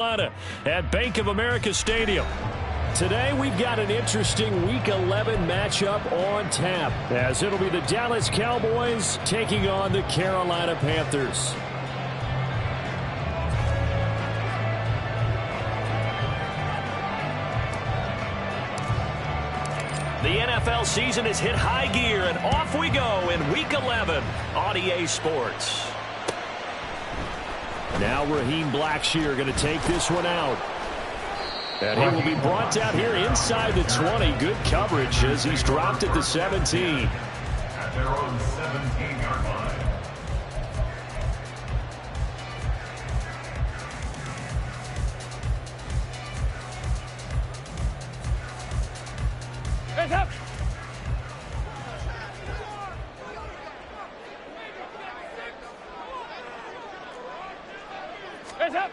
At Bank of America Stadium. Today we've got an interesting Week 11 matchup on tap, as it'll be the Dallas Cowboys taking on the Carolina Panthers. The NFL season has hit high gear, and off we go in Week 11 on EA Sports. Now Raheem Blackshear going to take this one out. And he will be brought down here inside the 20. Good coverage as he's dropped at the 17. At their own 17-yard line. Hands up! Hands up!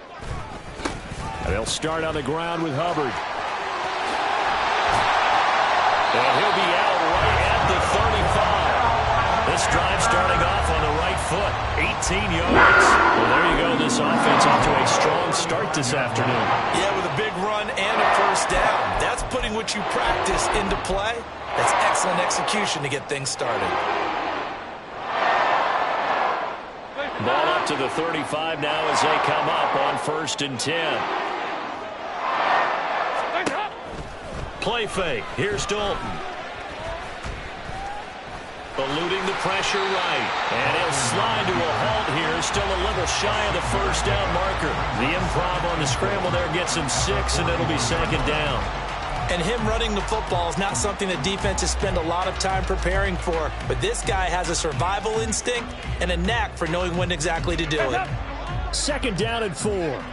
And they'll start on the ground with Hubbard. And he'll be out right at the 35. This drive starting off on the right foot. 18 yards. Well, there you go. This offense off to a strong start this afternoon. Yeah, with a big run and a first down. That's putting what you practice into play. That's excellent execution to get things started. Ball up to the 35 now as they come up on 1st and 10. Play fake. Here's Dalton. Eluding the pressure right. And he'll slide to a halt here. Still a little shy of the first down marker. The improv on the scramble there gets him 6, and it'll be 2nd down. And him running the football is not something that defenses spend a lot of time preparing for. But this guy has a survival instinct and a knack for knowing when exactly to do it. 2nd down and 4.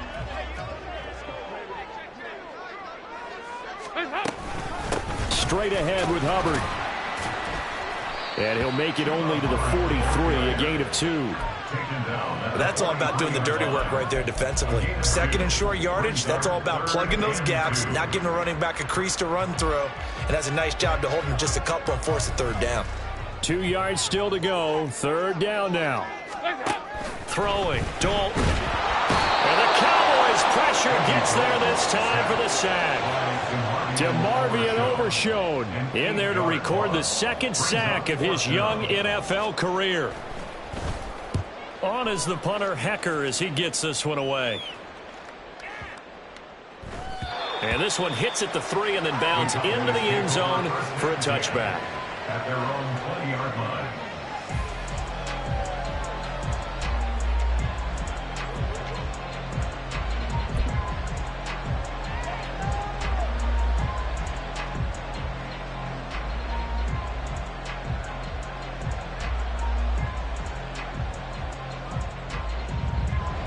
Straight ahead with Hubbard. And he'll make it only to the 43, a gain of 2. That's all about doing the dirty work right there defensively. 2nd and short yardage, that's all about plugging those gaps, not giving a running back a crease to run through, and has a nice job to hold him just a couple and force a 3rd down. 2 yards still to go. 3rd down now. Throwing. Dalton. And the Cowboys pressure gets there this time for the sack. DeMarvion Overshown in there to record the 2nd sack of his young NFL career. On is the punter, Hecker, as he gets this one away. And this one hits at the 3 and then bounds into the end zone for a touchback. At their own 20-yard line.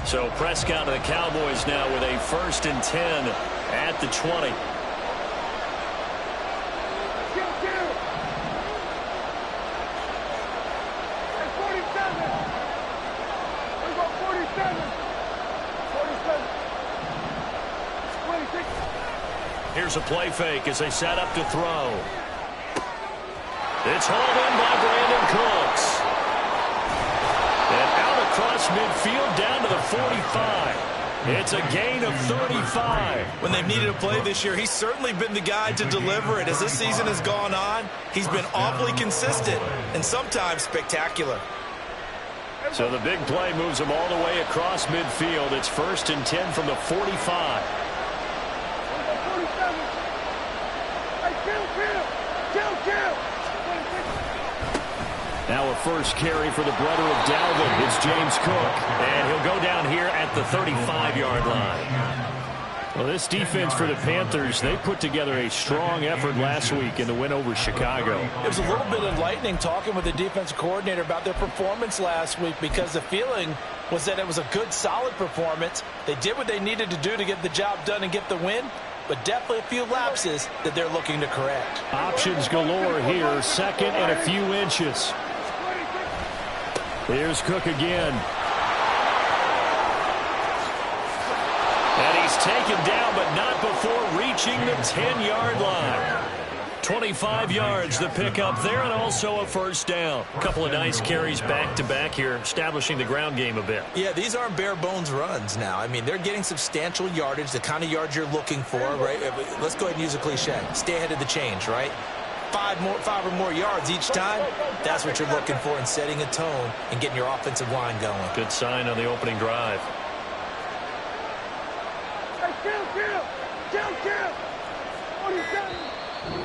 So Prescott and the Cowboys now with a 1st and 10 at the 20. Here's a play fake as they set up to throw. It's hauled in by Brandon Cooks. And out across midfield down to the 45. It's a gain of 35. When they've needed a play this year, he's certainly been the guy to deliver it. As this season has gone on, he's been awfully consistent and sometimes spectacular. So the big play moves him all the way across midfield. It's 1st and 10 from the 45. Now a first carry for the brother of Dalvin. It's James Cook. And he'll go down here at the 35-yard line. Well, this defense for the Panthers, they put together a strong effort last week in the win over Chicago. It was a little bit enlightening talking with the defensive coordinator about their performance last week, because the feeling was that it was a good, solid performance. They did what they needed to do to get the job done and get the win, but definitely a few lapses that they're looking to correct. Options galore here, 2nd and a few inches. Here's Cook again. And he's taken down, but not before reaching the 10-yard line. 25 yards the pick up there, and also a first down. A couple of nice carries back-to-back here, establishing the ground game a bit. Yeah, these aren't bare-bones runs now. I mean, they're getting substantial yardage, the kind of yards you're looking for, right? Let's go ahead and use a cliche. Stay ahead of the change, right? Five or more yards each time, that's what you're looking for in setting a tone and getting your offensive line going. Good sign on the opening drive.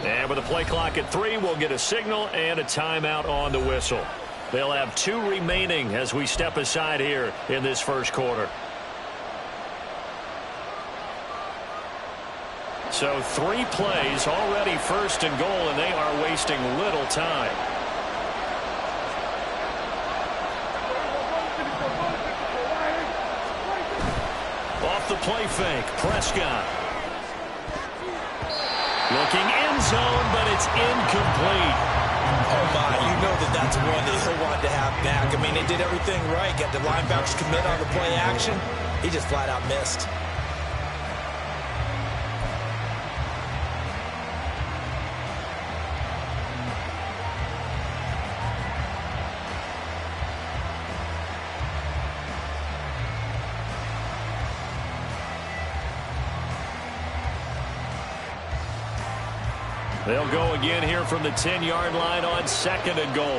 And with the play clock at 3, we'll get a signal and a timeout on the whistle. They'll have 2 remaining as we step aside here in this first quarter. So 3 plays, already first and goal, and they are wasting little time. Off the play fake, Prescott. Looking end zone, but it's incomplete. Oh, my, you know that's one that he'll want to have back. I mean, they did everything right. Got the linebackers commit on the play action. He just flat out missed. They'll go again here from the 10-yard line on second and goal.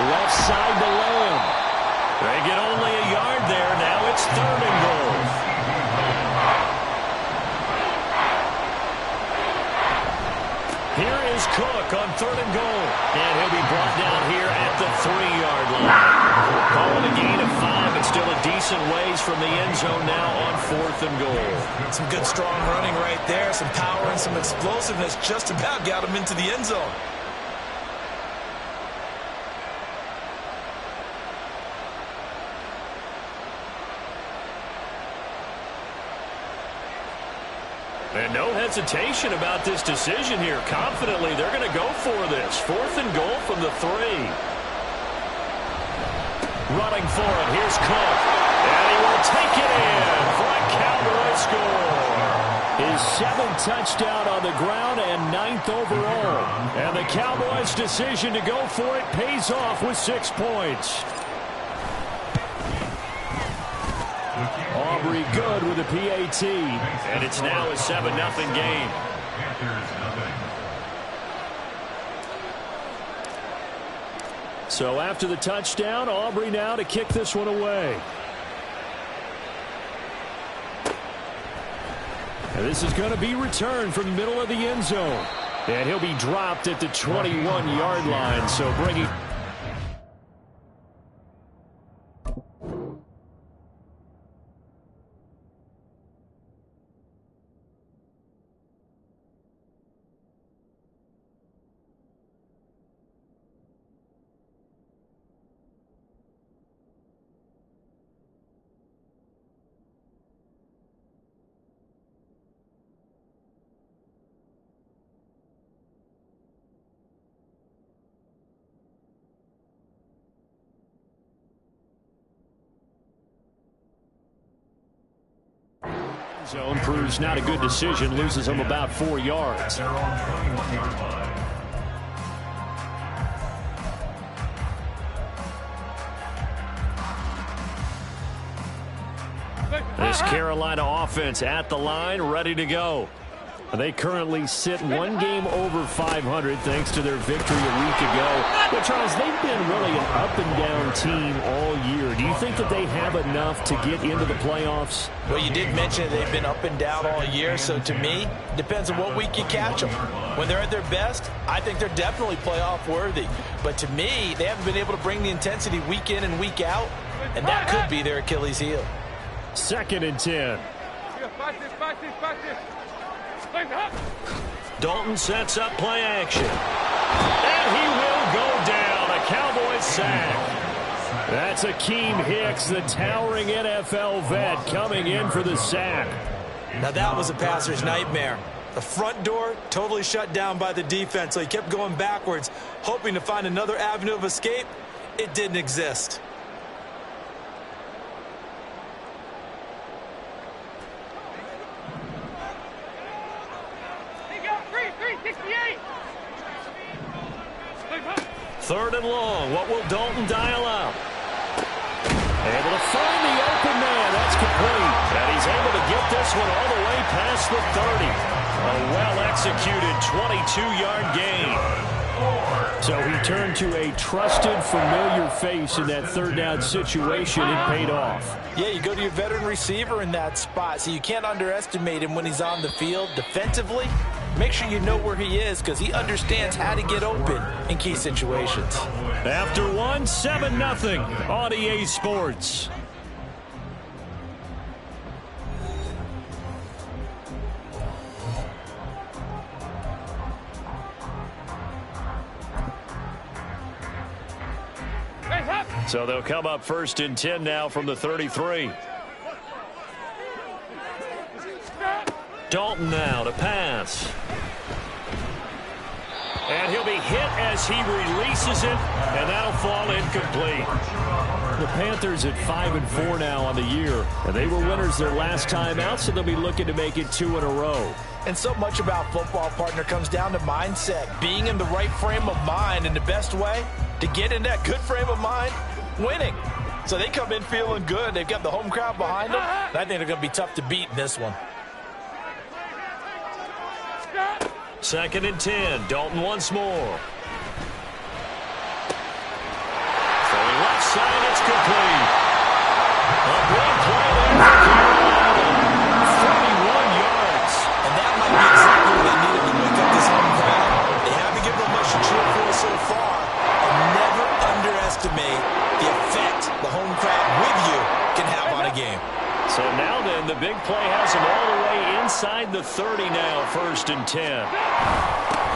Left side to Lamb. They get only a yard there. Now it's third and goal. Here is Cook on third and goal. And he'll be brought down here at the 3-yard line. Calling a gain of 5, but still a decent ways from the end zone now on fourth and goal. Some good strong running right there. Some power and some explosiveness just about got him into the end zone. And no hesitation about this decision here. Confidently, they're going to go for this. Fourth and goal from the 3. Running for it. Here's Cook. And he will take it in for a Cowboy score. His 7th touchdown on the ground and 9th overall. And the Cowboys' decision to go for it pays off with 6 points. Aubrey good with a PAT. And it's now a 7-0 game. So after the touchdown, Aubrey now to kick this one away. And this is going to be returned from the middle of the end zone. And he'll be dropped at the 21-yard line. So bringing... Zone proves not a good decision, loses him about 4 yards. This Carolina offense at the line, ready to go. They currently sit 1 game over 500 thanks to their victory a week ago. But, Charles, they've been really an up-and-down team all year. Do you think that they have enough to get into the playoffs? Well, you did mention they've been up and down all year, so to me, it depends on what week you catch them. When they're at their best, I think they're definitely playoff worthy. But to me, they haven't been able to bring the intensity week in and week out, and that could be their Achilles heel. 2nd and 10. Dalton sets up play action. And he will go down. A Cowboys sack. That's Akeem Hicks, the towering NFL vet, coming in for the sack. Now that was a passer's nightmare. The front door totally shut down by the defense, so he kept going backwards, hoping to find another avenue of escape. It didn't exist. 3rd and long. What will Dalton dial up? Able to find the open man. That's complete. And he's able to get this one all the way past the 30. A well-executed 22-yard gain. So he turned to a trusted, familiar face in that 3rd down situation. It paid off. Yeah, you go to your veteran receiver in that spot, so you can't underestimate him when he's on the field defensively. Make sure you know where he is because he understands how to get open in key situations. After 7-0 on EA Sports. So they'll come up 1st and 10 now from the 33. Dalton now to pass. And he'll be hit as he releases it, and that'll fall incomplete. The Panthers at 5-4 now on the year, and they were winners their last time out, so they'll be looking to make it 2 in a row. And so much about football, partner, comes down to mindset, being in the right frame of mind, and the best way to get in that good frame of mind, winning. So they come in feeling good. They've got the home crowd behind them, and I think they're going to be tough to beat in this one. 2nd and 10. Dalton once more. Throwing left side, it's complete. A big play there. 31 yards. And that might be exactly what they needed to wake up this home crowd. They haven't given them much to cheer for so far. And never underestimate the effect the home crowd with you can have on a game. So now then, the big play has him all the way inside the 30 now, 1st and 10.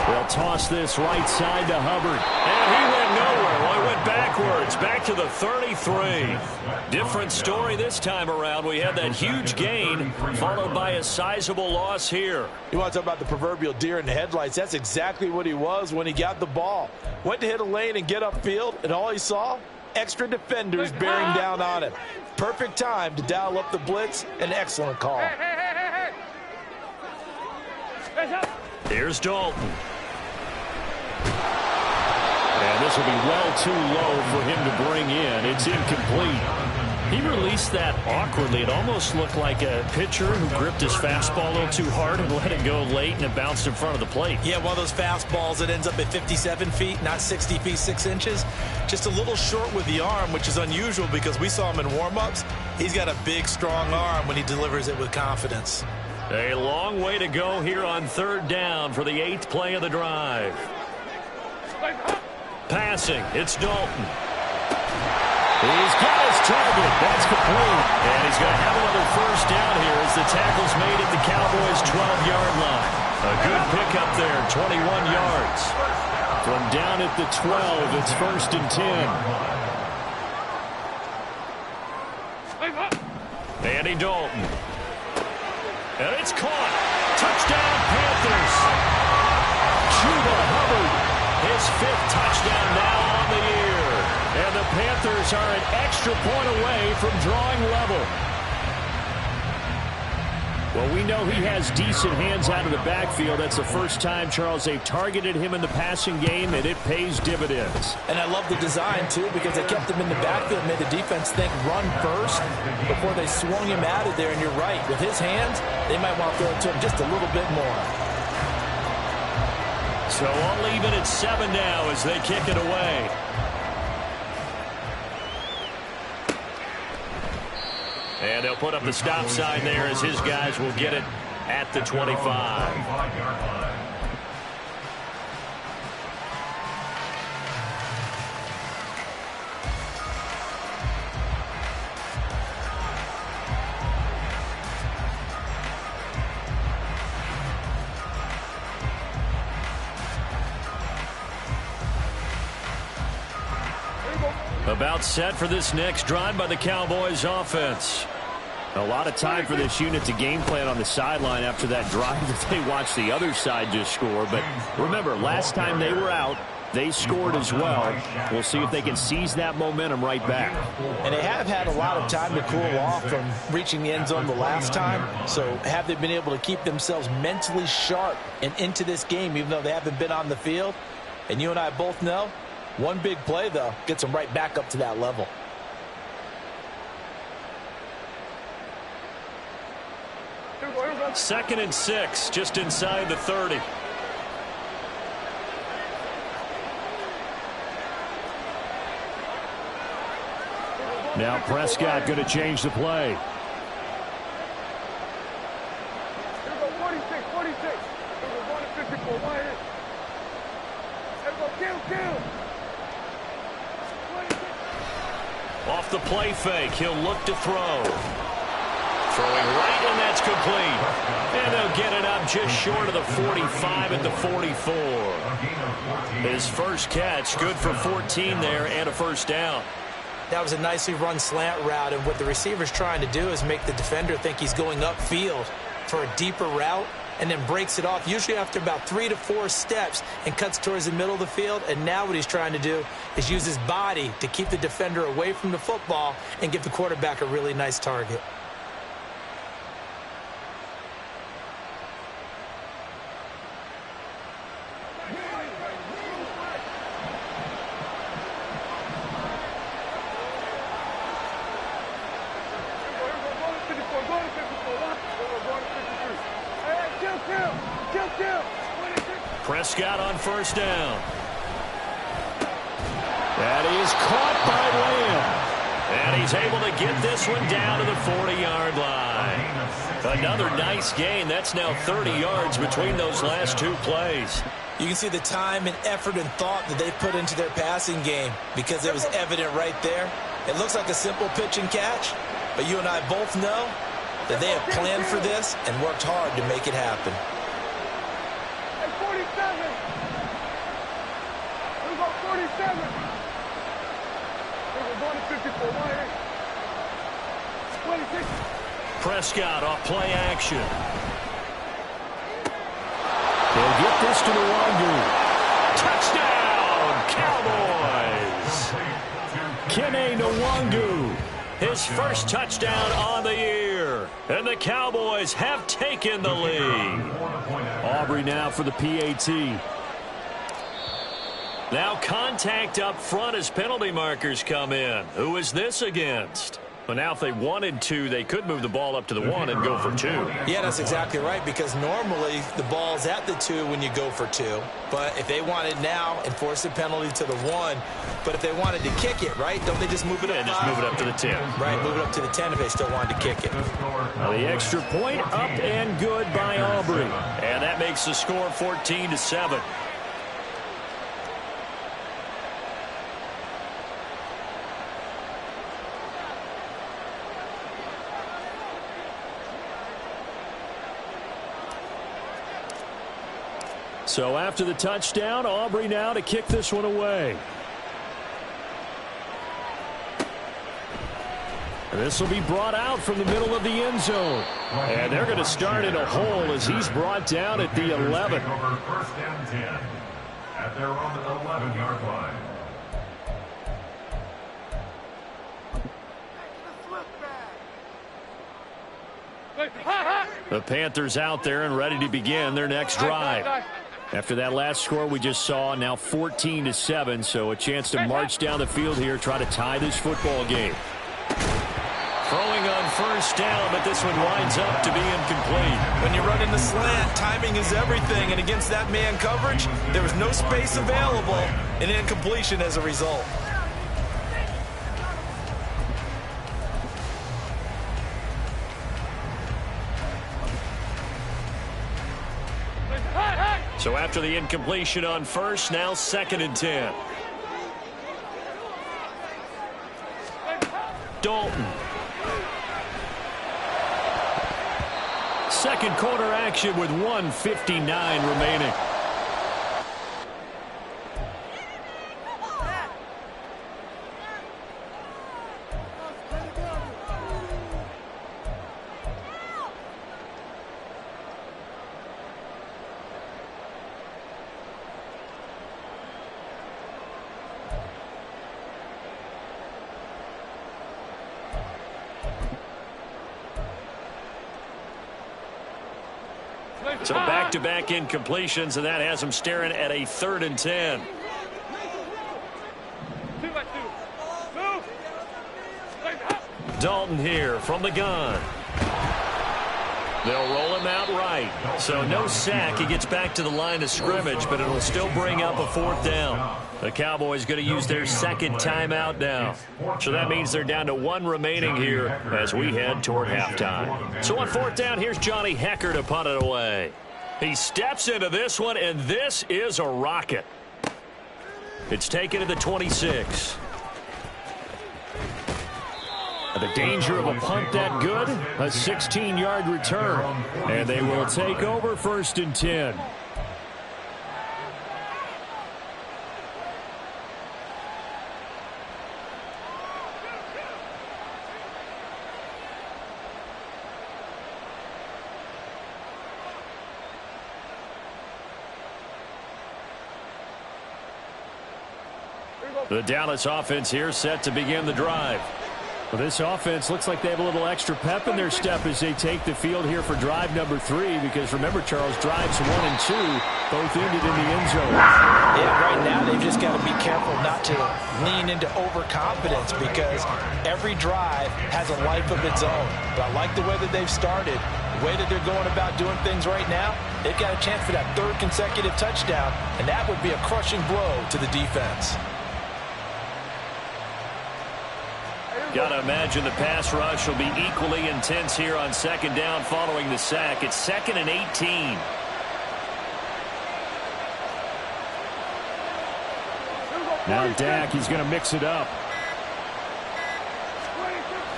They'll toss this right side to Hubbard. And he went nowhere. Well, he went backwards, back to the 33. Different story this time around. We had that huge gain, followed by a sizable loss here. You want to talk about the proverbial deer in the headlights? That's exactly what he was when he got the ball. Went to hit a lane and get upfield, and all he saw? Extra defenders bearing down on him. Perfect time to dial up the blitz. An excellent call. Here's Dalton. And this will be well too low for him to bring in. It's incomplete. He released that awkwardly. It almost looked like a pitcher who gripped his fastball a little too hard and let it go late, and it bounced in front of the plate. Yeah, one of those fastballs that ends up at 57 feet, not 60 feet, 6 inches. Just a little short with the arm, which is unusual because we saw him in warm-ups. He's got a big, strong arm when he delivers it with confidence. A long way to go here on 3rd down for the 8th play of the drive. Passing, it's Dalton. He's got his target. That's complete. And he's going to have another 1st down here as the tackle's made at the Cowboys' 12-yard line. A good pickup there, 21 yards. From down at the 12, it's 1st and 10. Andy Dalton. And it's caught. Touchdown, Panthers. Chuba Hubbard, his 5th touchdown now on the year. And the Panthers are an extra point away from drawing level. Well, we know he has decent hands out of the backfield. That's the first time, Charles, they've targeted him in the passing game, and it pays dividends. And I love the design, too, because they kept him in the backfield, made the defense think run first before they swung him out of there. And you're right, with his hands, they might want to throw it to him just a little bit more. So I'll leave it at 7 now as they kick it away. And they'll put up the stop sign there as his guys will get it at the 25. About set for this next drive by the Cowboys offense. A lot of time for this unit to game plan on the sideline after that drive that they watched the other side just score. But remember, last time they were out, they scored as well. We'll see if they can seize that momentum right back. And they have had a lot of time to cool off from reaching the end zone the last time. So have they been able to keep themselves mentally sharp and into this game even though they haven't been on the field? And you and I both know One big play, though, gets him right back up to that level. Second and 6, just inside the 30. Now Prescott going to change the play. Off the play fake, he'll look to throw. Throwing right, and that's complete. And they'll get it up just short of the 45 at the 44. His first catch, good for 14 there and a first down. That was a nicely run slant route, and what the receiver's trying to do is make the defender think he's going upfield for a deeper route, and then breaks it off, usually after about 3 to 4 steps, and cuts towards the middle of the field. And now what he's trying to do is use his body to keep the defender away from the football and give the quarterback a really nice target. Prescott on first down. That is caught by Lamb. And he's able to get this one down to the 40-yard line. Another nice gain. That's now 30 yards between those last two plays. You can see the time and effort and thought that they put into their passing game because it was evident right there. It looks like a simple pitch and catch, but you and I both know that they have planned for this and worked hard to make it happen. 47. We're going to 54. 26. Prescott off play action. They'll get this to Nwangu. Touchdown, Cowboys. Kene Nwangu, his first touchdown on the year. And the Cowboys have taken the lead. Aubrey now for the PAT. Now contact up front as penalty markers come in. Who is this against? Well, now if they wanted to, they could move the ball up to the 1 and go for 2. Yeah, that's exactly right, because normally the ball's at the 2 when you go for 2. But if they wanted now, enforce the penalty to the 1. But if they wanted to kick it, right, don't they just move it up? Yeah, just move it up to the 10. Right, move it up to the 10 if they still wanted to kick it. Now the extra point up and good by Aubrey. And that makes the score 14-7. So after the touchdown, Aubrey now to kick this one away. And this will be brought out from the middle of the end zone. And they're going to start in a hole as he's brought down at the 11. First and 10 at their own 11-yard line. The Panthers out there and ready to begin their next drive. After that last score we just saw, now 14-7, so a chance to march down the field here, try to tie this football game. Throwing on first down, but this one winds up to be incomplete. When you run in the slant, timing is everything, and against that man coverage, there was no space available, and incompletion as a result. So after the incompletion on first, now second and 10. Dalton. Second quarter action with 1:59 remaining. So back-to-back incompletions, and that has them staring at a 3rd and 10. Dalton here from the gun. They'll roll him out right. So no sack. He gets back to the line of scrimmage, but it'll still bring up a 4th down. The Cowboys going to use their second timeout now. So that means they're down to 1 remaining here as we head toward halftime. So on 4th down, here's Johnny Hecker to punt it away. He steps into this one, and this is a rocket. It's taken to the 26. The danger of a punt that good, a 16-yard return. And they will take over 1st and 10. The Dallas offense here set to begin the drive. Well, this offense looks like they have a little extra pep in their step as they take the field here for drive number 3, because remember, Charles, drives 1 and 2 both ended in the end zone. Yeah, right now they've just got to be careful not to lean into overconfidence, because every drive has a life of its own. But I like the way that they've started, the way that they're going about doing things right now. They've got a chance for that 3rd consecutive touchdown, and that would be a crushing blow to the defense. Got to imagine the pass rush will be equally intense here on 2nd down following the sack. It's 2nd and 18. Now Dak, he's going to mix it up.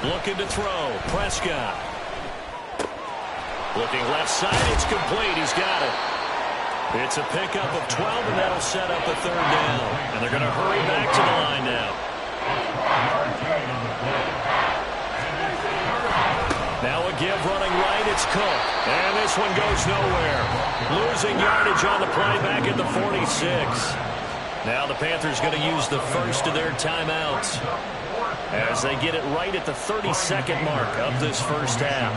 Looking to throw. Prescott. Looking left side. It's complete. He's got it. It's a pickup of 12, and that'll set up a 3rd down. And they're going to hurry back to the line now. Now a give running right, it's Cook. And this one goes nowhere. Losing yardage on the play back at the 46. Now the Panthers going to use the first of their timeouts as they get it right at the 32nd mark of this first half.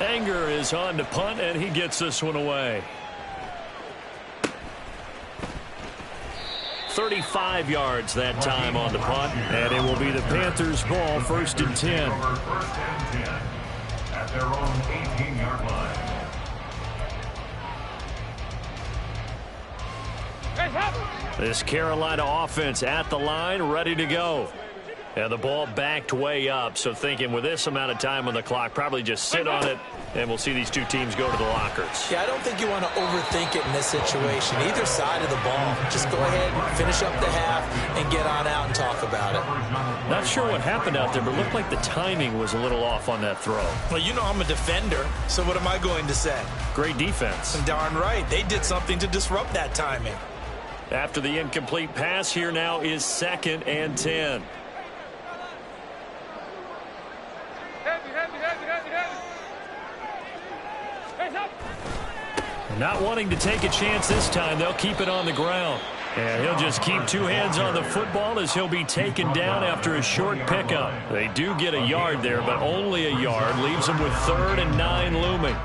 Anger is on to punt, and he gets this one away. 35 yards that time on the punt, and it will be the Panthers' ball, 1st and 10. At their own 18-yard line. This Carolina offense at the line, ready to go. And the ball backed way up, so thinking with this amount of time on the clock, probably just sit on it, and we'll see these two teams go to the lockers. Yeah, I don't think you want to overthink it in this situation. Either side of the ball, just go ahead, finish up the half, and get on out and talk about it. Not sure what happened out there, but it looked like the timing was a little off on that throw. Well, you know I'm a defender, so what am I going to say? Great defense. Darn right. They did something to disrupt that timing. After the incomplete pass, here now is 2nd and 10. Not wanting to take a chance this time, they'll keep it on the ground. And he'll just keep 2 hands on the football as he'll be taken down after a short pickup. They do get a yard there, but only a yard. Leaves them with 3rd and 9 looming.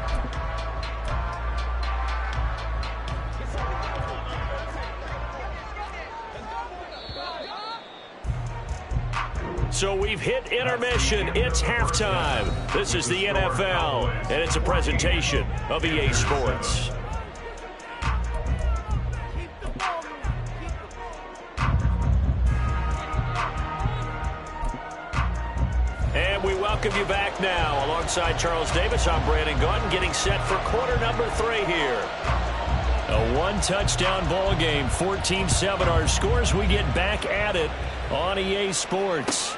So we've hit intermission. It's halftime. This is the NFL, and it's a presentation of EA Sports. And we welcome you back now. Alongside Charles Davis, I'm Brandon Gaudin, getting set for quarter number 3 here. A 1-touchdown ball game, 14-7 our scores. We get back at it on EA Sports.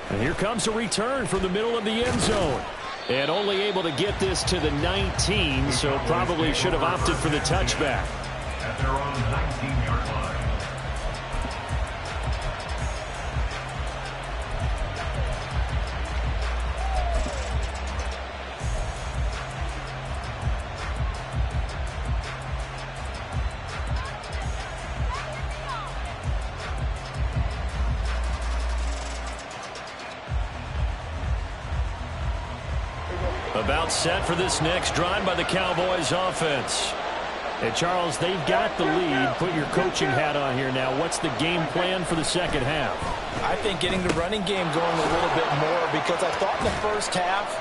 And here comes a return from the middle of the end zone. And only able to get this to the 19, so probably should have opted for the touchback. At their own 19-yard line. About set for this next drive by the Cowboys offense. Hey, Charles, they've got the lead. Put your coaching hat on here now. What's the game plan for the second half? I think getting the running game going a little bit more, because I thought in the first half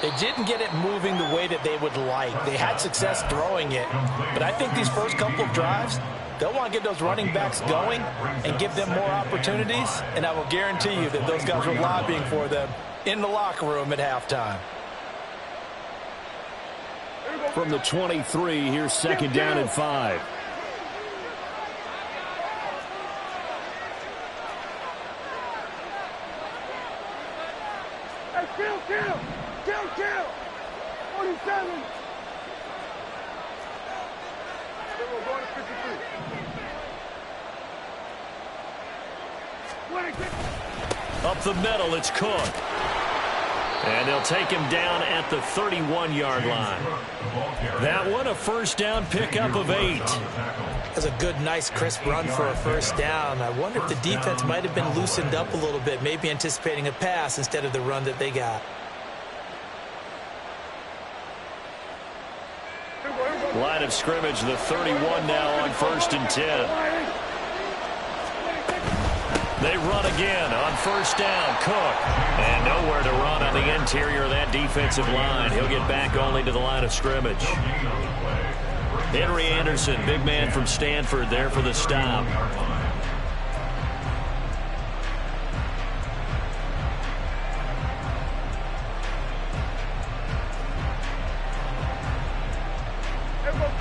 they didn't get it moving the way that they would like. They had success throwing it, but I think these first couple of drives, they'll want to get those running backs going and give them more opportunities, and I will guarantee you that those guys were lobbying for them in the locker room at halftime. From the 23, here's second down and 5. Hey, kill! 47! We're going to 53. Up the middle, it's Cook. And they'll take him down at the 31-yard line. That one, a first down pickup of 8. That's a good, nice, crisp run for a first down. I wonder if the defense might have been loosened up a little bit, maybe anticipating a pass instead of the run that they got. Line of scrimmage, the 31 now on 1st and 10. They run again on first down. Cook. And nowhere to run on the interior of that defensive line. He'll get back only to the line of scrimmage. Henry Anderson, big man from Stanford, there for the stop.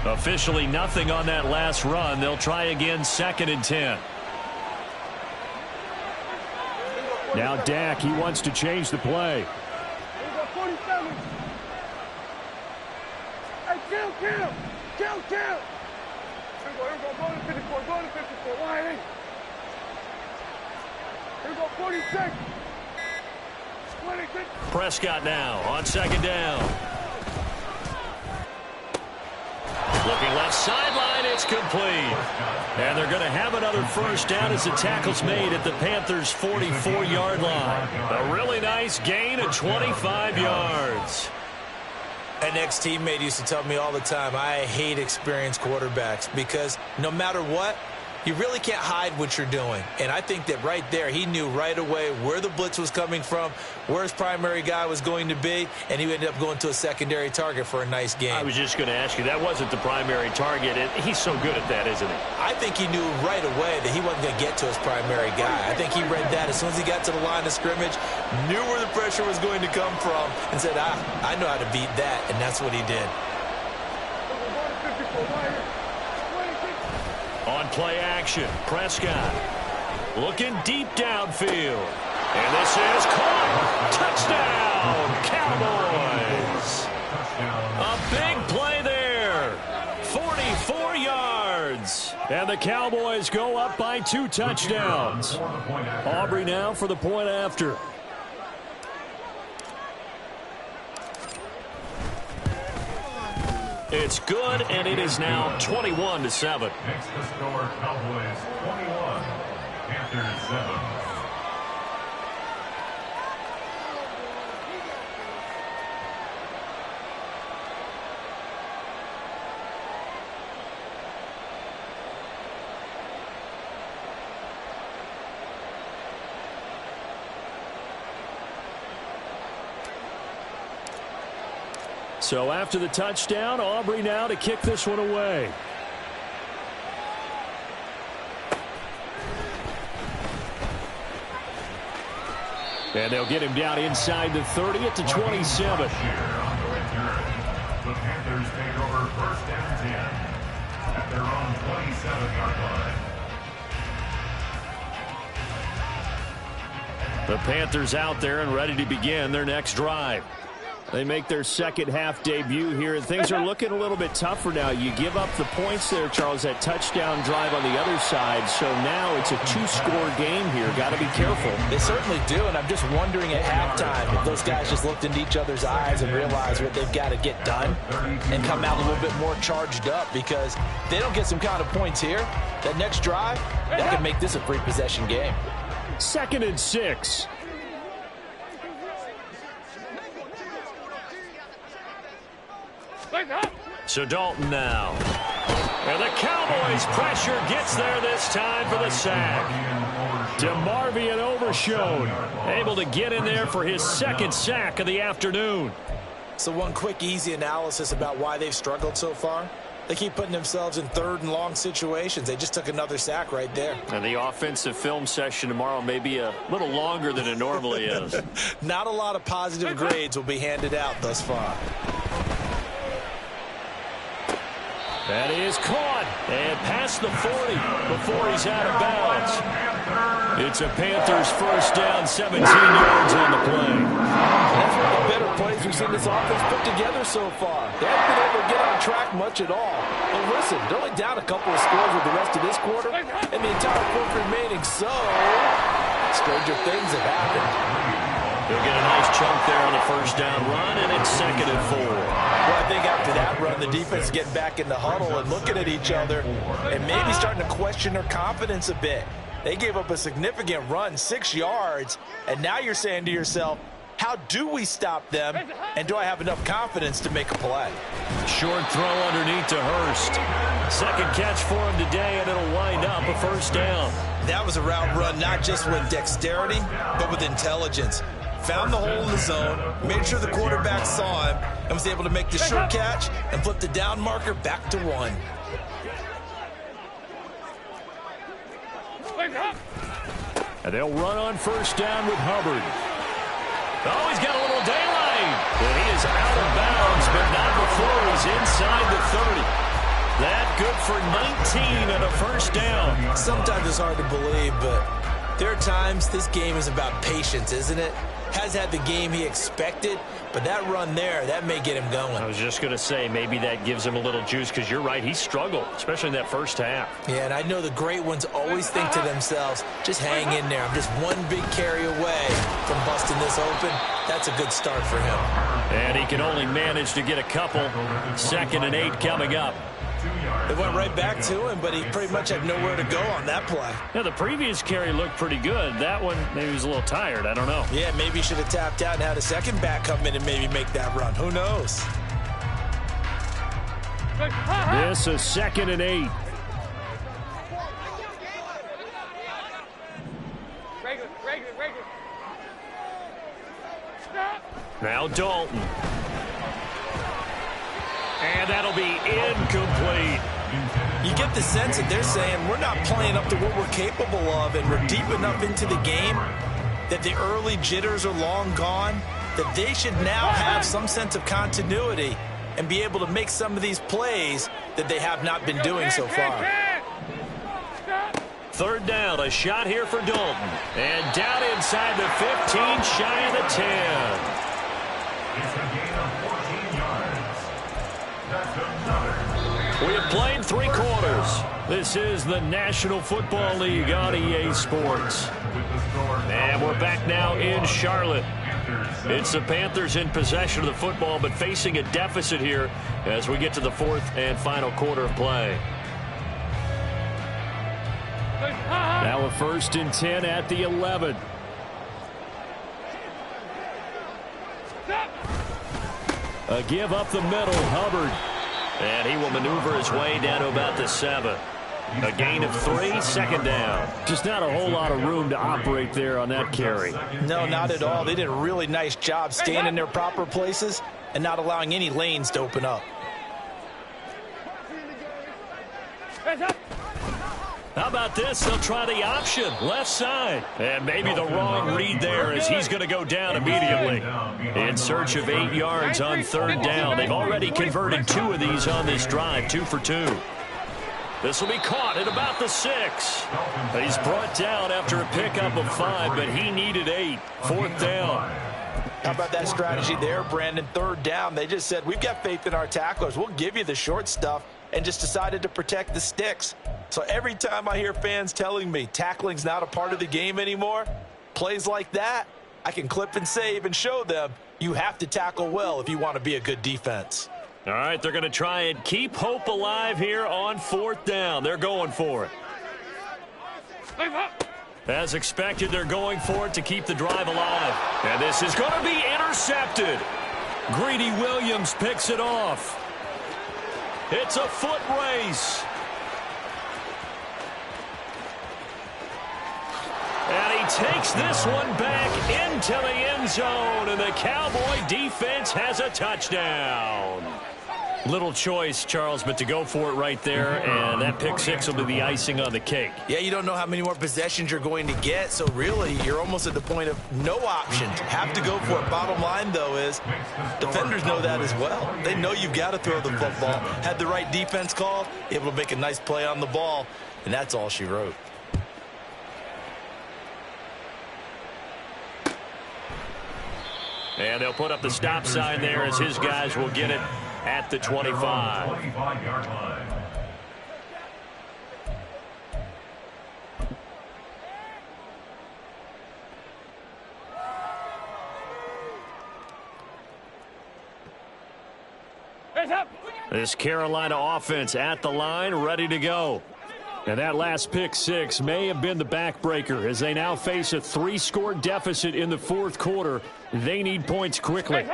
Officially nothing on that last run. They'll try again, 2nd and 10. Now Dak, he wants to change the play. 47. Hey, kill! Here we go, go to 54, wide 8. Here we go, 46. 26. Prescott now on 2nd down. Looking left sideline, it's complete. And they're going to have another first down as the tackle's made at the Panthers' 44-yard line. A really nice gain of 25 yards. An ex-teammate used to tell me all the time, I hate experienced quarterbacks because no matter what, you really can't hide what you're doing. And I think that right there, he knew right away where the blitz was coming from, where his primary guy was going to be, and he ended up going to a secondary target for a nice game. I was just going to ask you, that wasn't the primary target. He's so good at that, isn't he? I think he knew right away that he wasn't going to get to his primary guy. I think he read that as soon as he got to the line of scrimmage, knew where the pressure was going to come from, and said, I know how to beat that, and that's what he did. On play action, Prescott looking deep downfield. And this is caught. Touchdown, Cowboys. A big play there. 44 yards. And the Cowboys go up by 2 touchdowns. Aubrey now for the point after. It's good, and it is now 21-7. Makes the score Cowboys 21, Panthers 7. So after the touchdown, Aubrey now to kick this one away. And they'll get him down inside the 30 at the 27. The Panthers take over 1st and 10 at their own 27-yard line. The Panthers out there and ready to begin their next drive. They make their second half debut here, and things are looking a little bit tougher now. You give up the points there, Charles, that touchdown drive on the other side. So now it's a 2-score game here. Got to be careful. They certainly do, and I'm just wondering at halftime if those guys just looked into each other's eyes and realized what they've got to get done and come out a little bit more charged up, because if they don't get some kind of points here, that next drive, that could make this a 3-possession game. 2nd and 6. So Dalton now. And the Cowboys' pressure gets there this time for the sack. DeMarvion Overshown able to get in there for his second sack of the afternoon. So one quick, easy analysis about why they've struggled so far. They keep putting themselves in third and long situations. They just took another sack right there. And the offensive film session tomorrow may be a little longer than it normally is. Not a lot of positive grades will be handed out thus far. That is caught and past the 40 before he's out of bounds. It's a Panthers first down, 17 yards on the play. That's one of the better plays we've seen this offense put together so far. They haven't been able to get on track much at all. But listen, they're only down a couple of scores with the rest of this quarter and the entire fourth remaining. So, stranger things have happened. They'll get a nice chunk there on the first down run, and it's 2nd and 4. Well, I think after that run, the defense is getting back in the huddle and looking at each other and maybe starting to question their confidence a bit. They gave up a significant run, 6 yards, and now you're saying to yourself, how do we stop them, and do I have enough confidence to make a play? Short throw underneath to Hurst. Second catch for him today, and it'll wind up a first down. That was a route run not just with dexterity, but with intelligence. Found the hole in the zone, made sure the quarterback saw him, and was able to make the short catch and flip the down marker back to 1. And they'll run on first down with Hubbard. Oh, he's got a little daylight. And he is out of bounds, but not before he's inside the 30. That good for 19 and a first down. Sometimes it's hard to believe, but there are times this game is about patience, isn't it? Has had the game he expected, but that run there, that may get him going. I was just going to say, maybe that gives him a little juice, because you're right, he struggled, especially in that first half. Yeah, and I know the great ones always think to themselves, just hang in there. I'm just one big carry away from busting this open. That's a good start for him. And he can only manage to get a couple. 2nd and 8 coming up. It went right back to him, but he pretty much had nowhere to go on that play. Yeah, the previous carry looked pretty good. That one, maybe he was a little tired. I don't know. Yeah, maybe he should have tapped out and had a second back come in and maybe make that run. Who knows? This is 2nd and 8. Regular. Now Dalton. And that'll be incomplete. You get the sense that they're saying we're not playing up to what we're capable of, and we're deep enough into the game that the early jitters are long gone, that they should now have some sense of continuity and be able to make some of these plays that they have not been doing so far. 3rd down, a shot here for Dalton. And down inside the 15, shy of the 10. It's a gain of 14 yards. That's another. We have played 3 quarters. This is the National Football League on EA Sports. And we're back now in Charlotte. It's the Panthers in possession of the football, but facing a deficit here as we get to the 4th and final quarter of play. Now a 1st and 10 at the 11. A give up the middle, Hubbard. And he will maneuver his way down to about the 7. A gain of 3, 2nd down. Just not a whole lot of room to operate there on that carry. No, not at all. They did a really nice job staying in their proper places and not allowing any lanes to open up. How about this? They'll try the option, left side. And maybe the wrong read there as he's going to go down immediately. In search of 8 yards on 3rd down. They've already converted 2 of these on this drive, 2 for 2. This will be caught at about the 6. He's brought down after a pickup of 5, but he needed 8. 4th down. How about that strategy there, Brandon? 3rd down. They just said, we've got faith in our tacklers. We'll give you the short stuff, and just decided to protect the sticks. So every time I hear fans telling me tackling's not a part of the game anymore, plays like that, I can clip and save and show them you have to tackle well if you want to be a good defense. All right, they're going to try and keep hope alive here on 4th down. They're going for it. As expected, they're going for it to keep the drive alive. And this is going to be intercepted. Greedy Williams picks it off. It's a foot race. takes this one back into the end zone, and the Cowboy defense has a touchdown. Little choice, Charles, but to go for it right there, and that pick six will be the icing on the cake. Yeah, you don't know how many more possessions you're going to get, so really you're almost at the point of no options. Have to go for it. Bottom line, though, is defenders know that as well. They know you've got to throw the football. Had the right defense called, able to make a nice play on the ball, and that's all she wrote. And they'll put up the stop sign there as his guys will get it at the 25. 25-yard line. This Carolina offense at the line, ready to go. And that last pick six may have been the backbreaker as they now face a 3-score deficit in the fourth quarter. They need points quickly.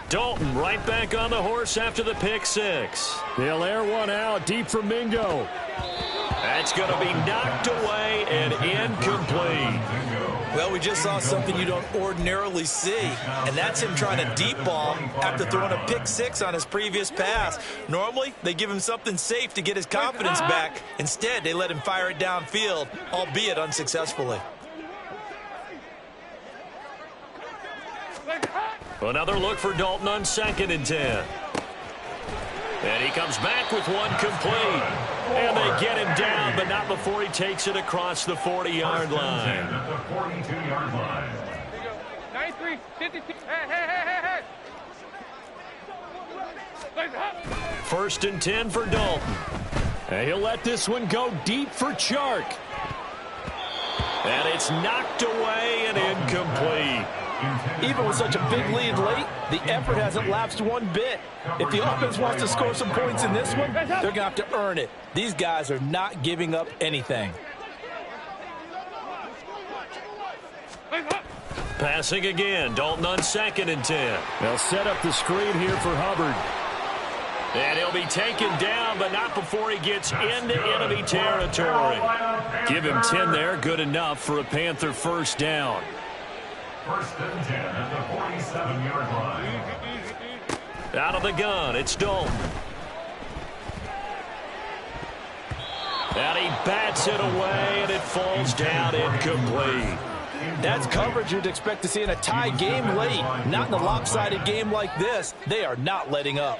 Dalton right back on the horse after the pick six. They'll air one out deep for Mingo. That's going to be knocked away and incomplete. Well, we just saw something you don't ordinarily see, and that's him trying to deep ball after throwing a pick six on his previous pass. Normally, they give him something safe to get his confidence back. Instead, they let him fire it downfield, albeit unsuccessfully. Another look for Dalton on 2nd and 10. And he comes back with one complete. And they get him down, but not before he takes it across the 40-yard line. At the 42-yard line. 93, 52. Hey. 1st and 10 for Dalton. And he'll let this one go deep for Chark. And it's knocked away and incomplete. Even with such a big lead late, the effort hasn't lapsed one bit. If the offense wants to score some points in this one, they're going to have to earn it. These guys are not giving up anything. Passing again, Dalton on 2nd and 10. They'll set up the screen here for Hubbard. And he'll be taken down, but not before he gets into enemy territory. Give him 10 there, good enough for a Panther 1st down. 1st and 10 at the 47-yard line. Out of the gun, it's Dalton. And he bats it away, and it falls down incomplete. That's coverage you'd expect to see in a tie game late. Not in a lopsided game like this. They are not letting up.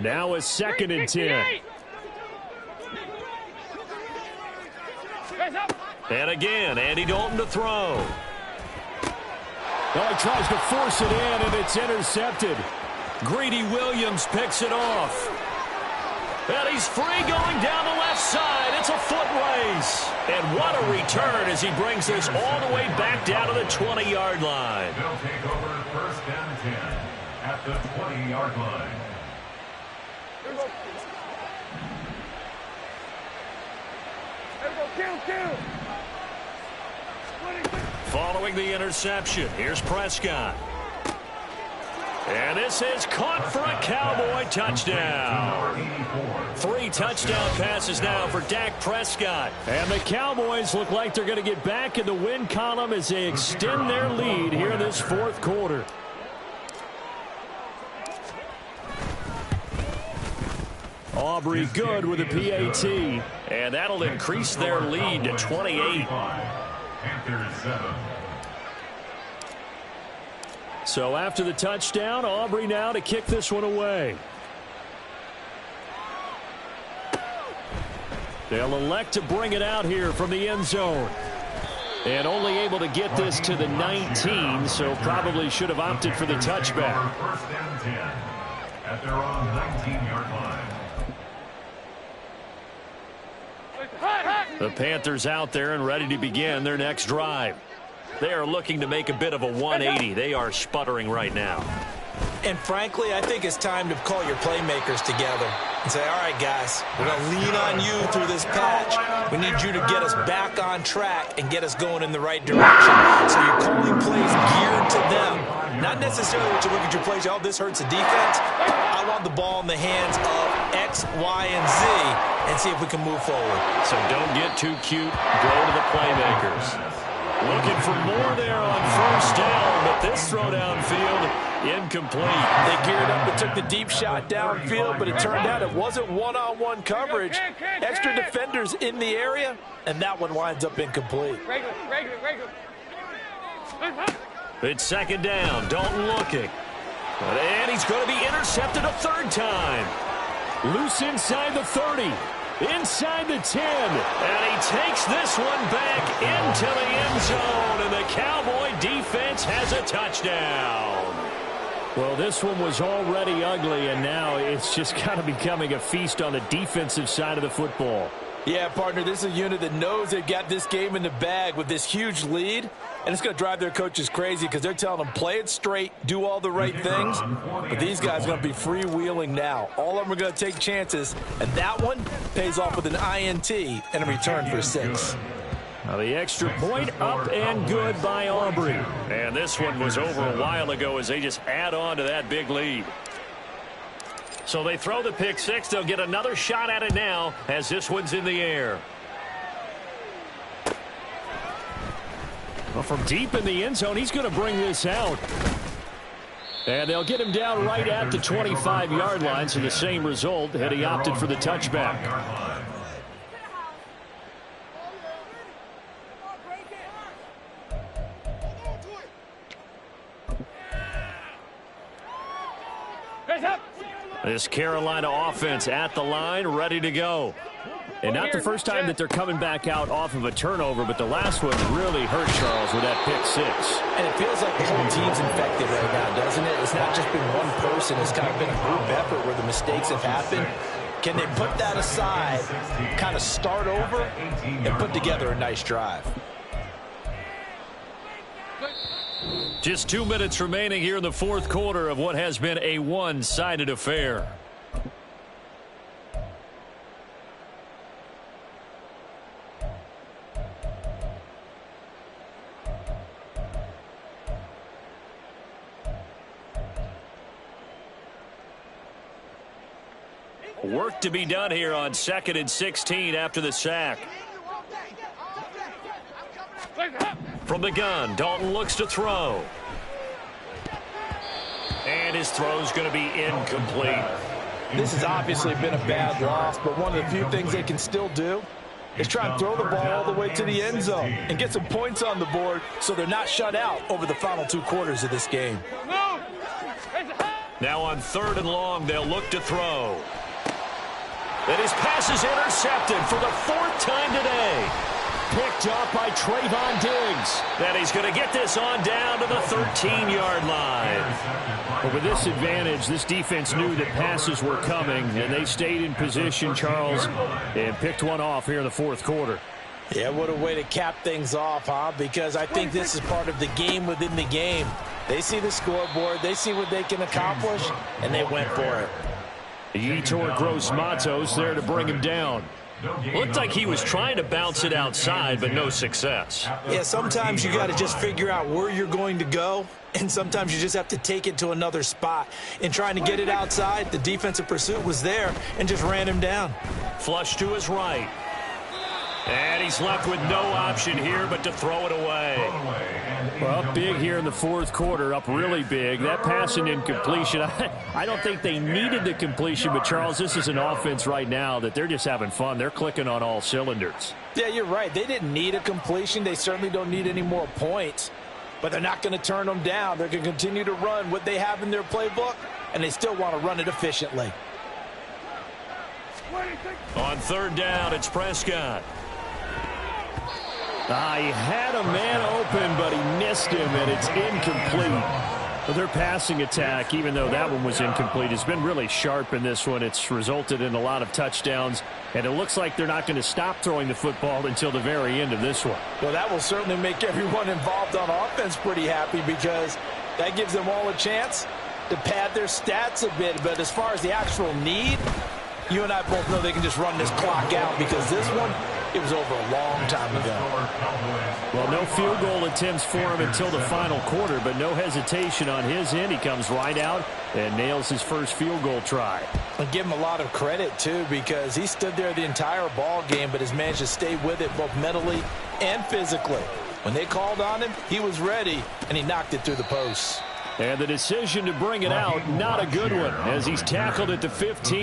Now a 2nd and 10. And again, Andy Dalton to throw. Oh, he tries to force it in, and it's intercepted. Greedy Williams picks it off. And he's free going down the left side. It's a foot race. And what a return as he brings this all the way back down to the 20-yard line. They'll take over 1st and 10 at the 20-yard line. Kill. Following the interception, here's Prescott. And this is caught for a Cowboy touchdown. 3 touchdown passes now for Dak Prescott. And the Cowboys look like they're going to get back in the win column as they extend their lead here in this fourth quarter. Aubrey good with a PAT. And that'll increase their lead to 28. Panthers 7. So after the touchdown, Aubrey now to kick this one away. They'll elect to bring it out here from the end zone. And only able to get this to the 19, so probably should have opted for the touchback. 1st and 10 at their own 19-yard line. The Panthers out there and ready to begin their next drive. They are looking to make a bit of a 180. They are sputtering right now. And frankly, I think it's time to call your playmakers together and say, all right, guys, we're going to lean on you through this patch. We need you to get us back on track and get us going in the right direction. So you're calling plays geared to them. Not necessarily what you look at your plays, oh, this hurts the defense. I want the ball in the hands of X, Y, and Z and see if we can move forward. So don't get too cute. Go to the playmakers. Looking for more there on first down, but this throw downfield, incomplete. They geared up and took the deep shot downfield, but it turned out it wasn't one-on-one coverage. Extra defenders in the area, and that one winds up incomplete. Regular. It's second down, Dalton looking. And he's going to be intercepted a third time. Loose inside the 30. Inside the 10. And he takes this one back into the end zone. And the Cowboy defense has a touchdown. Well, this one was already ugly, and now it's just kind of becoming a feast on the defensive side of the football. Yeah, partner, this is a unit that knows they've got this game in the bag with this huge lead. And it's going to drive their coaches crazy because they're telling them, play it straight, do all the right things. But these guys are going to be freewheeling now. All of them are going to take chances. And that one pays off with an INT and a return for 6. Now the extra point up and good by Aubrey. And this one was over a while ago as they just add on to that big lead. So they throw the pick 6. They'll get another shot at it now as this one's in the air. Well, from deep in the end zone, he's going to bring this out. And they'll get him down right at the 25-yard line, so the same result, and he opted for the touchback. This Carolina offense at the line, ready to go. And not the first time that they're coming back out off of a turnover, but the last one really hurt Charles with that pick 6. And it feels like the whole team's infected right now, doesn't it? It's not just been one person. It's kind of been a group effort where the mistakes have happened. Can they put that aside, kind of start over, and put together a nice drive? Just 2 minutes remaining here in the fourth quarter of what has been a one-sided affair. Work to be done here on 2nd and 16 after the sack. From the gun, Dalton looks to throw. And his throw's going to be incomplete. This has obviously been a bad loss, but one of the few things they can still do is try and throw the ball all the way to the end zone and get some points on the board so they're not shut out over the final 2 quarters of this game. Now on 3rd and long, they'll look to throw. And his pass is intercepted for the 4th time today. Picked up by Trayvon Diggs. Then he's going to get this on down to the 13-yard line. But with this advantage, this defense knew that passes were coming, and they stayed in position, Charles, and picked one off here in the 4th quarter. Yeah, what a way to cap things off, huh? Because I think this is part of the game within the game. They see the scoreboard, they see what they can accomplish, and they went for it. Yetur Gross-Matos there to bring him down. Looked like he was trying to bounce it outside, but no success. Yeah, sometimes you got to just figure out where you're going to go, and sometimes you just have to take it to another spot. In trying to get it outside, the defensive pursuit was there and just ran him down. Flush to his right. And he's left with no option here but to throw it away. Well, up big here in the 4th quarter, up really big. That pass and incompletion, I don't think they needed the completion, but Charles, this is an offense right now that they're just having fun. They're clicking on all cylinders. Yeah, you're right. They didn't need a completion. They certainly don't need any more points, but they're not going to turn them down. They're going to continue to run what they have in their playbook, and they still want to run it efficiently. On 3rd down, it's Prescott. He had a man open, but he missed him, and it's incomplete. Well, their passing attack, even though that one was incomplete, has been really sharp in this one. It's resulted in a lot of touchdowns, and it looks like they're not going to stop throwing the football until the very end of this one. Well, that will certainly make everyone involved on offense pretty happy because that gives them all a chance to pad their stats a bit. But as far as the actual need, you and I both know they can just run this clock out because this one, it was over a long time ago. Well, no field goal attempts for him until the final quarter, but no hesitation on his end. He comes right out and nails his first field goal try. And give him a lot of credit, too, because he stood there the entire ball game, but has managed to stay with it both mentally and physically. When they called on him, he was ready, and he knocked it through the posts. And the decision to bring it out, not a good one, as he's tackled at the 15.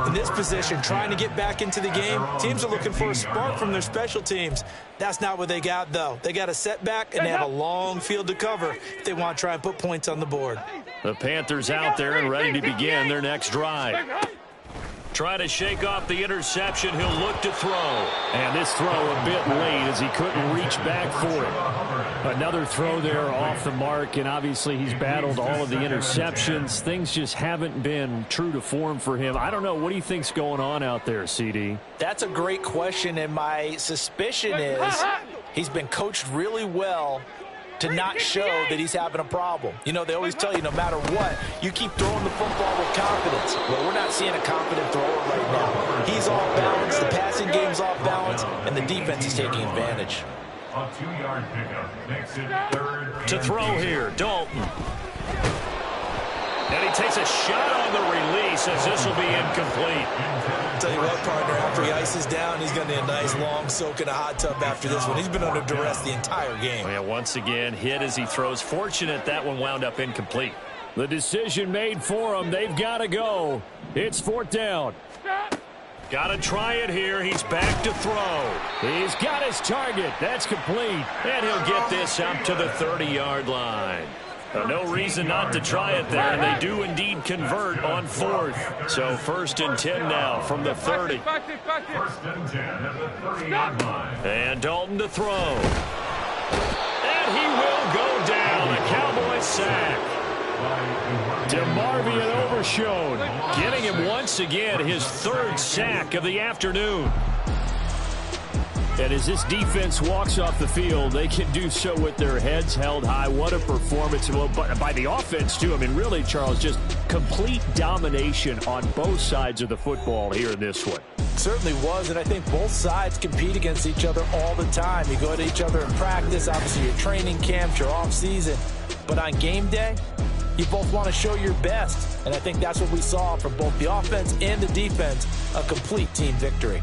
In this position, trying to get back into the game, teams are looking for a spark from their special teams. That's not what they got, though. They got a setback, and they have a long field to cover if they want to try and put points on the board. The Panthers out there and ready to begin their next drive. Trying to shake off the interception. He'll look to throw. And this throw a bit late as he couldn't reach back for it. Another throw there off the mark, and obviously he's battled all of the interceptions. Things just haven't been true to form for him. I don't know. What do you think's going on out there, CD? That's a great question, and my suspicion is he's been coached really well to not show that he's having a problem. You know, they always tell you no matter what, you keep throwing the football with confidence. Well, we're not seeing a confident thrower right now. He's off balance, the passing game's off balance, and the defense is taking advantage. A 2-yard pickup makes it 3rd To throw here, Dalton. And he takes a shot on the release as this will be incomplete. Tell you what, partner, after he ices down, he's going to need a nice long soak in a hot tub after this one. He's been under duress the entire game. Yeah, once again, hit as he throws. Fortunate that one wound up incomplete. The decision made for him. They've got to go. It's 4th down. Got to try it here. He's back to throw. He's got his target. That's complete. And he'll get this out to the 30-yard line. No reason not to try it there, and they do indeed convert on 4th. So 1st and 10 now from the 30. 1st and 10 at the 30-yard line. And Dalton to throw. And he will go down. A Cowboys sack. DeMarvion Overshown getting him once again his 3rd sack of the afternoon. And as this defense walks off the field, they can do so with their heads held high. What a performance by the offense, too. I mean, really, Charles, just complete domination on both sides of the football here in this one. Certainly was, and I think both sides compete against each other all the time. You go to each other in practice, obviously your training camps, your off-season. But on game day, you both want to show your best. And I think that's what we saw from both the offense and the defense, a complete team victory.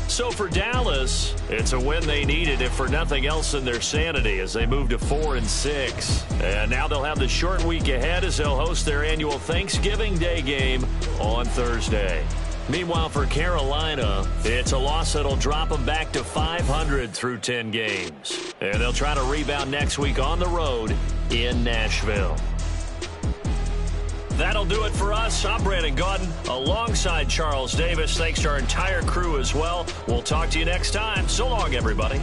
So for Dallas, it's a win they needed, if for nothing else than their sanity, as they move to 4-6. And now they'll have the short week ahead as they'll host their annual Thanksgiving Day game on Thursday. Meanwhile, for Carolina, it's a loss that'll drop them back to 500 through 10 games. And they'll try to rebound next week on the road in Nashville. That'll do it for us. I'm Brandon Gaudin alongside Charles Davis. Thanks to our entire crew as well. We'll talk to you next time. So long, everybody.